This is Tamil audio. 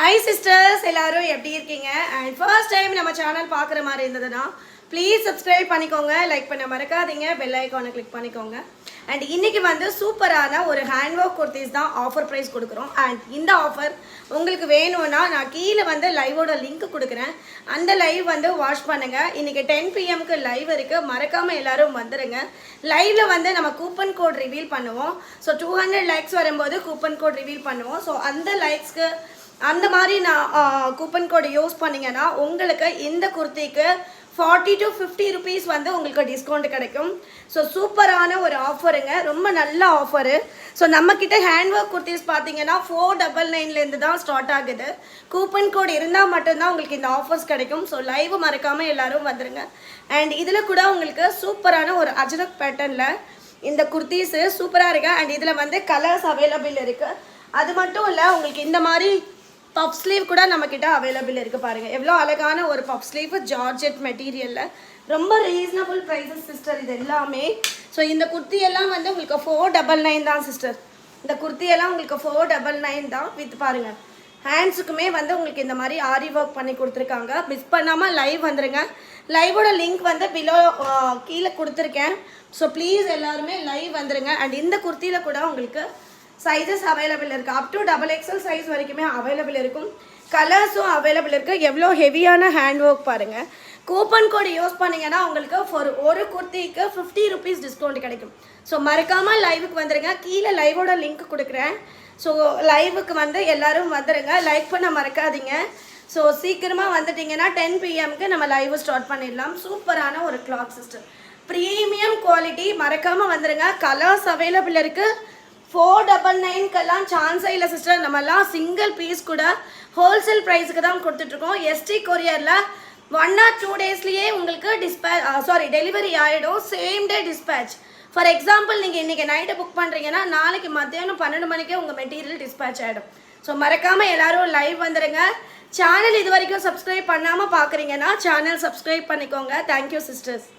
Hi sisters, எல்லாரும் எப்படி இருக்கீங்க? And first time நம்ம சேனல் பார்க்குற மாதிரி இருந்ததுன்னா ப்ளீஸ் சப்ஸ்கிரைப் பண்ணிக்கோங்க, லைக் பண்ண மறக்காதீங்க, பெல் ஐக்கானை கிளிக் பண்ணிக்கோங்க. அண்ட் இன்னைக்கு வந்து சூப்பரான ஒரு ஹேண்ட் ஒர்க் குர்த்திஸ் தான் ஆஃபர் ப்ரைஸ் கொடுக்குறோம். அண்ட் இந்த ஆஃபர் உங்களுக்கு வேணும்னா நான் கீழே வந்து லைவோட லிங்க் கொடுக்குறேன், அந்த லைவ் வந்து வாட்ச் பண்ணுங்கள். இன்றைக்கி 10 PM லைவ் இருக்குது, மறக்காமல் எல்லோரும் வந்துடுங்க. லைவில் வந்து நம்ம கூப்பன் கோட் ரிவீல் பண்ணுவோம். ஸோ 200 லைக்ஸ் வரும்போது கூப்பன் கோட் ரிவீல் பண்ணுவோம். ஸோ அந்த லைக்ஸ்க்கு அந்த மாதிரி நான் கூப்பன் கோடு யூஸ் பண்ணிங்கன்னா உங்களுக்கு இந்த குர்த்திக்கு 40 to 50 rupees வந்து உங்களுக்கு டிஸ்கவுண்ட் கிடைக்கும். ஸோ சூப்பரான ஒரு ஆஃபருங்க, ரொம்ப நல்ல ஆஃபரு. ஸோ நம்மக்கிட்ட ஹேண்ட் ஒர்க் குர்த்திஸ் பார்த்தீங்கன்னா 499 தான் ஸ்டார்ட் ஆகுது. கூப்பன் கோட் இருந்தால் மட்டும்தான் உங்களுக்கு இந்த ஆஃபர்ஸ் கிடைக்கும். ஸோ லைவ் மறக்காமல் எல்லோரும் வந்துடுங்க. அண்ட் இதில் கூட உங்களுக்கு சூப்பரான ஒரு அஜரக் பேட்டர்னில் இந்த குர்த்திஸு சூப்பராக இருக்குது. அண்ட் இதில் வந்து கலர்ஸ் அவைலபிள் இருக்குது. அது மட்டும் இல்லை, உங்களுக்கு இந்த மாதிரி பஃப் ஸ்லீவ் கூட நம்மக்கிட்ட அவைலபிள் இருக்குது. பாருங்கள் எவ்வளோ அழகான ஒரு பஃப் ஸ்லீவ், ஜார்ஜெட் மெட்டீரியலில் ரொம்ப ரீசனபிள் ப்ரைஸஸ் சிஸ்டர் இது எல்லாமே. ஸோ இந்த குர்த்தியெல்லாம் வந்து உங்களுக்கு 499 தான் சிஸ்டர். இந்த குர்த்தியெல்லாம் உங்களுக்கு 499 தான். வித் பாருங்கள் ஹேண்ட்ஸுக்குமே வந்து உங்களுக்கு இந்த மாதிரி ஆரி ஒர்க் பண்ணி கொடுத்துருக்காங்க. மிஸ் பண்ணாமல் லைவ் வந்துடுங்க. லைவோட லிங்க் வந்து பிலோ கீழே கொடுத்துருக்கேன். ஸோ ப்ளீஸ் எல்லாருமே லைவ் வந்துடுங்க. அண்ட் இந்த குர்த்தியில் கூட உங்களுக்கு சைஸஸ் அவைலபிள் இருக்குது. அப் டு XXL சைஸ் வரைக்குமே அவைலபிள் இருக்கும். கலர்ஸும் அவைலபிள் இருக்குது. எவ்வளோ ஹெவியான ஹேண்ட் ஒர்க் பாருங்கள். கூப்பன் கோடு யூஸ் பண்ணிங்கன்னா உங்களுக்கு ஒரு குர்த்திக்கு 50 rupees டிஸ்கவுண்ட் கிடைக்கும். ஸோ மறக்காமல் லைவுக்கு வந்துடுங்க. கீழே லைவோட லிங்க் கொடுக்குறேன். ஸோ லைவுக்கு வந்து எல்லோரும் வந்துடுங்க, லைக் பண்ண மறக்காதீங்க. ஸோ சீக்கிரமாக வந்துட்டிங்கன்னா 10 PM நம்ம லைவ் ஸ்டார்ட் பண்ணிடலாம். சூப்பரான ஒரு கிளாத் சிஸ்டர், ப்ரீமியம் குவாலிட்டி, மறக்காமல் வந்துடுங்க. கலர்ஸ் அவைலபிள் இருக்குது. 499 சான்ஸே இல்லை சிஸ்டர். நம்மலாம் சிங்கிள் பீஸ் கூட ஹோல்சேல் ப்ரைஸுக்கு தான் கொடுத்துட்ருக்கோம். ST கொரியரில் 1 or 2 daysலேயே உங்களுக்கு டெலிவரி ஆகிடும். Same day dispatch. For example நீங்கள் இன்றைக்கி நைட்டு புக் பண்ணுறீங்கன்னா நாளைக்கு மத்தியானம் 12 மணிக்கே உங்கள் மெட்டீரியல் டிஸ்பேச் ஆகிடும். ஸோ மறக்காமல் எல்லோரும் லைவ் வந்துடுங்க. சேனல் இது வரைக்கும் சப்ஸ்கிரைப் பண்ணாமல் பார்க்குறீங்கன்னா சேனல் சப்ஸ்கிரைப் பண்ணிக்கோங்க. Thank you sisters.